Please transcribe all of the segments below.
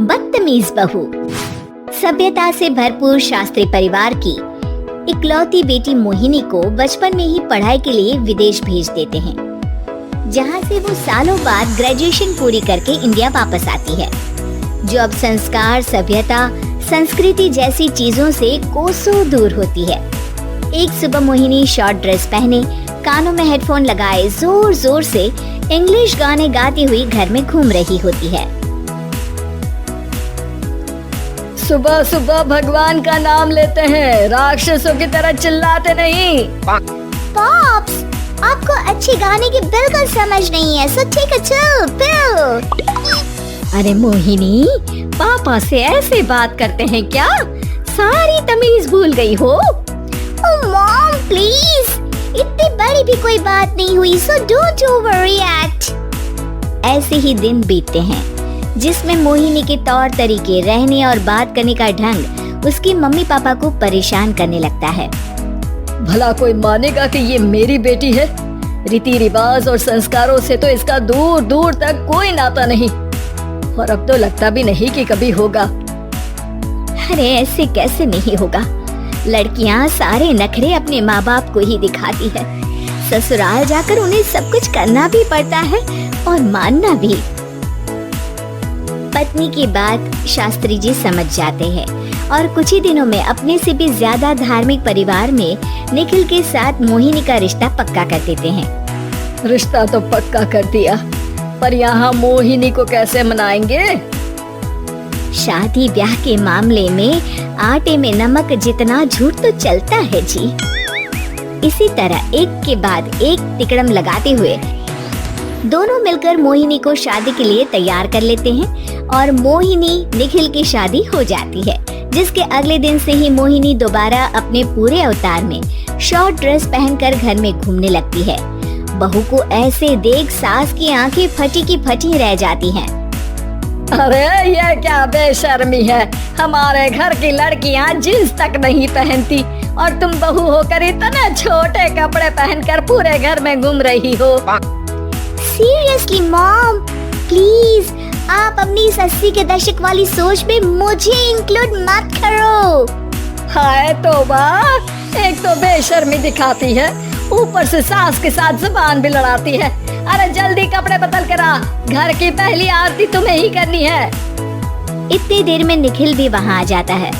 बदतमीज बहू। सभ्यता से भरपूर शास्त्री परिवार की इकलौती बेटी मोहिनी को बचपन में ही पढ़ाई के लिए विदेश भेज देते हैं, जहां से वो सालों बाद ग्रेजुएशन पूरी करके इंडिया वापस आती है, जो अब संस्कार, सभ्यता, संस्कृति जैसी चीजों से कोसों दूर होती है। एक सुबह मोहिनी शॉर्ट ड्रेस पहने, कानों में हेडफोन लगाए जोर जोर से इंग्लिश गाने गाती हुई घर में घूम रही होती है। सुबह सुबह भगवान का नाम लेते हैं, राक्षसों की तरह चिल्लाते नहीं। पॉप्स, आपको अच्छे गाने की बिल्कुल समझ नहीं है, so take a chill pill. अरे मोहिनी, पापा से ऐसे बात करते हैं क्या? सारी तमीज भूल गई हो? ओह मॉम प्लीज, इतनी बड़ी भी कोई बात नहीं हुई, सो डोंट ओवररिएक्ट। ऐसे ही दिन बीतते हैं जिसमें मोहिनी के तौर तरीके, रहने और बात करने का ढंग उसकी मम्मी पापा को परेशान करने लगता है। भला कोई मानेगा कि ये मेरी बेटी है? रीति रिवाज और संस्कारों से तो इसका दूर दूर तक कोई नाता नहीं, और अब तो लगता भी नहीं कि कभी होगा। अरे ऐसे कैसे नहीं होगा? लड़कियां सारे नखरे अपने माँ बाप को ही दिखाती है। ससुराल जाकर उन्हें सब कुछ करना भी पड़ता है और मानना भी। पत्नी की बात शास्त्री जी समझ जाते हैं और कुछ ही दिनों में अपने से भी ज्यादा धार्मिक परिवार में निखिल के साथ मोहिनी का रिश्ता पक्का कर देते हैं। रिश्ता तो पक्का कर दिया, पर यहाँ मोहिनी को कैसे मनाएंगे? शादी ब्याह के मामले में आटे में नमक जितना झूठ तो चलता है जी। इसी तरह एक के बाद एक तिकड़म लगाते हुए दोनों मिलकर मोहिनी को शादी के लिए तैयार कर लेते हैं और मोहिनी निखिल की शादी हो जाती है, जिसके अगले दिन से ही मोहिनी दोबारा अपने पूरे अवतार में शॉर्ट ड्रेस पहनकर घर में घूमने लगती है। बहू को ऐसे देख सास की आंखें फटी की फटी रह जाती हैं। अरे ये क्या बेशर्मी है, हमारे घर की लड़कियां जींस तक नहीं पहनती और तुम बहू होकर इतने छोटे कपड़े पहनकर पूरे घर में घूम रही हो। सीरियसली मॉम, प्लीज आप अपनी इस 80 के दशक वाली सोच में मुझे इंक्लूड मत करो। हाय तौबा, एक तो बेशर्मी दिखाती है, ऊपर से सास के साथ जुबान भी लड़ाती है। अरे जल्दी कपड़े बदल कर आ, घर की पहली आरती तुम्हें ही करनी है। इतनी देर में निखिल भी वहाँ आ जाता है।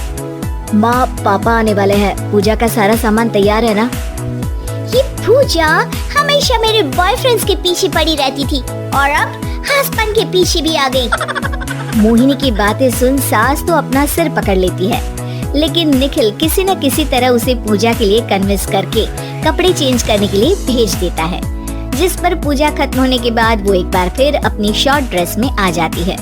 माँ पापा आने वाले हैं, पूजा का सारा सामान तैयार है ना? ये पूजा हमेशा मेरे बॉयफ्रेंड्स के पीछे पड़ी रहती थी और अब हस्बैंड के पीछे भी आ गई। मोहिनी की बातें सुन सास तो अपना सिर पकड़ लेती है, लेकिन निखिल किसी न किसी तरह उसे पूजा के लिए कन्विंस करके कपड़े चेंज करने के लिए भेज देता है, जिस पर पूजा खत्म होने के बाद वो एक बार फिर अपनी शॉर्ट ड्रेस में आ जाती है।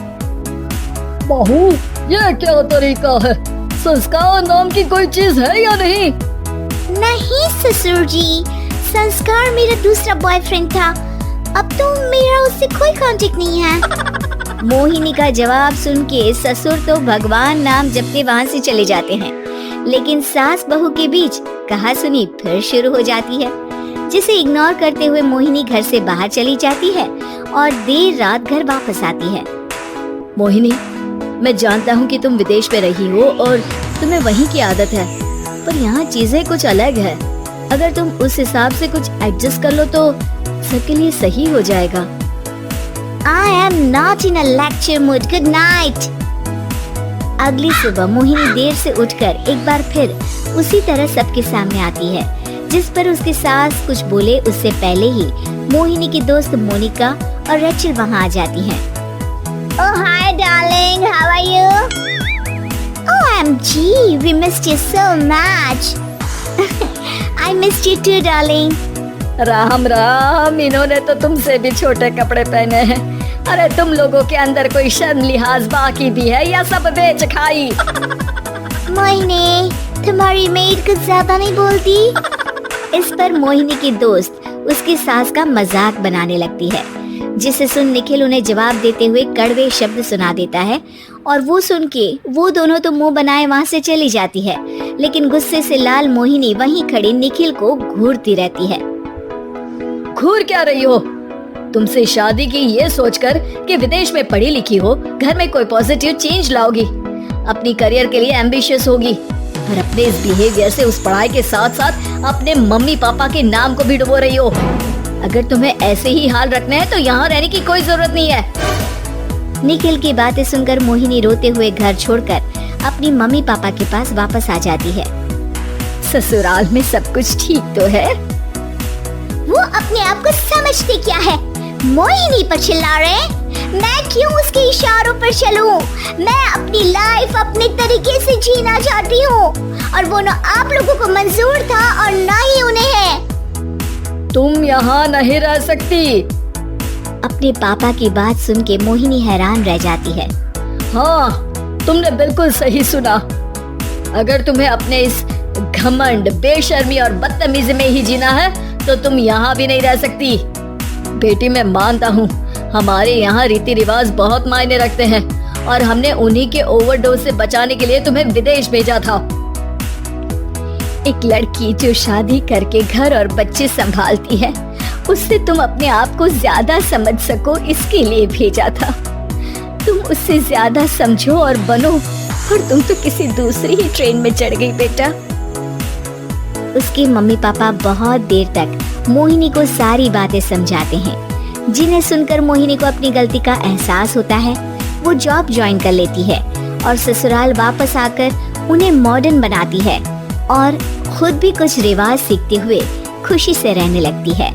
बहू, ये क्या तरीका है? संस्कार नाम की कोई चीज है या नहीं? नहीं ससुर जी, संस्कार मेरा दूसरा बॉयफ्रेंड था, अब तो मेरा उससे कोई कांटेक्ट नहीं है। मोहिनी का जवाब सुन के ससुर तो भगवान नाम जपते वहाँ से चले जाते हैं, लेकिन सास बहू के बीच कहासुनी फिर शुरू हो जाती है, जिसे इग्नोर करते हुए मोहिनी घर से बाहर चली जाती है और देर रात घर वापस आती है। मोहिनी, मैं जानता हूँ कि तुम विदेश में रही हो और तुम्हें वहीं की आदत है, पर यहाँ चीजें कुछ अलग है। अगर तुम उस हिसाब से कुछ एडजस्ट कर लो तो सबके लिए सही हो जाएगा। I am not in a lecture mood. Good night. अगली सुबह मोहिनी देर से उठकर एक बार फिर उसी तरह सबके सामने आती है, जिस पर उसकी सास कुछ बोले उससे पहले ही मोहिनी की दोस्त मोनिका और रेचल वहाँ आ जाती हैं। Oh hi darling, how are you? OMG, we missed you so much. I missed you too darling. Ram Ram, इन्होंने तो तुमसे भी छोटे कपड़े पहने हैं। अरे तुम लोगों के अंदर कोई शर्म लिहाज बाकी भी है या सब बेच खाई? मोहिनी, तुम्हारी मेड कुछ ज्यादा नहीं बोलती? इस पर मोहिनी की दोस्त उसकी सास का मजाक बनाने लगती है, जिसे सुन निखिल उन्हें जवाब देते हुए कड़वे शब्द सुना देता है और वो सुन के वो दोनों तो मुंह बनाए वहाँ से चली जाती है, लेकिन गुस्से से लाल मोहिनी वहीं खड़ी निखिल को घूरती रहती है। घूर क्या रही हो? तुमसे शादी की ये सोचकर कि विदेश में पढ़ी लिखी हो, घर में कोई पॉजिटिव चेंज लाओगी, अपनी करियर के लिए एम्बिशियस होगी और अपने इस बिहेवियर से उस पढ़ाई के साथ साथ अपने मम्मी पापा के नाम को भी डुबो रही हो। अगर तुम्हें ऐसे ही हाल रखना है तो यहाँ रहने की कोई जरूरत नहीं है। निखिल की बातें सुनकर मोहिनी रोते हुए घर छोड़कर अपनी मम्मी पापा के पास वापस आ जाती है। ससुराल में सब कुछ ठीक तो है? वो अपने आप को समझती क्या है? मोहिनी पर चिल्ला रहे? मैं क्यों उसके इशारों पर चलूं? मैं अपनी लाइफ अपने तरीके से जीना चाहती हूँ और वो ना आप लोगों को मंजूर था और ना ही उन्हें है। तुम यहाँ नहीं रह सकती। अपने पापा की बात सुन के मोहिनी हैरान रह जाती है। हाँ, तुमने बिल्कुल सही सुना। अगर तुम्हें अपने इस घमंड, बेशर्मी और बदतमीजी में ही जीना है तो तुम यहाँ भी नहीं रह सकती। बेटी, मैं मानता हूँ हमारे यहाँ रीति रिवाज बहुत मायने रखते हैं और हमने उन्हीं के ओवरडोज से बचाने के लिए तुम्हें विदेश भेजा था। एक लड़की जो शादी करके घर और बच्चे संभालती है, उससे तुम अपने आप को ज्यादा समझ सको इसके लिए भेजा था। तुम उससे ज्यादा समझो और बनो, और तुम तो किसी दूसरी ही ट्रेन में चढ़ गई बेटा। उसके मम्मी पापा बहुत देर तक मोहिनी को सारी बातें समझाते हैं, जिन्हें सुनकर मोहिनी को अपनी गलती का एहसास होता है। वो जॉब ज्वाइन कर लेती है और ससुराल वापस आकर उन्हें मॉडर्न बनाती है और खुद भी कुछ रिवाज सीखते हुए खुशी से रहने लगती है।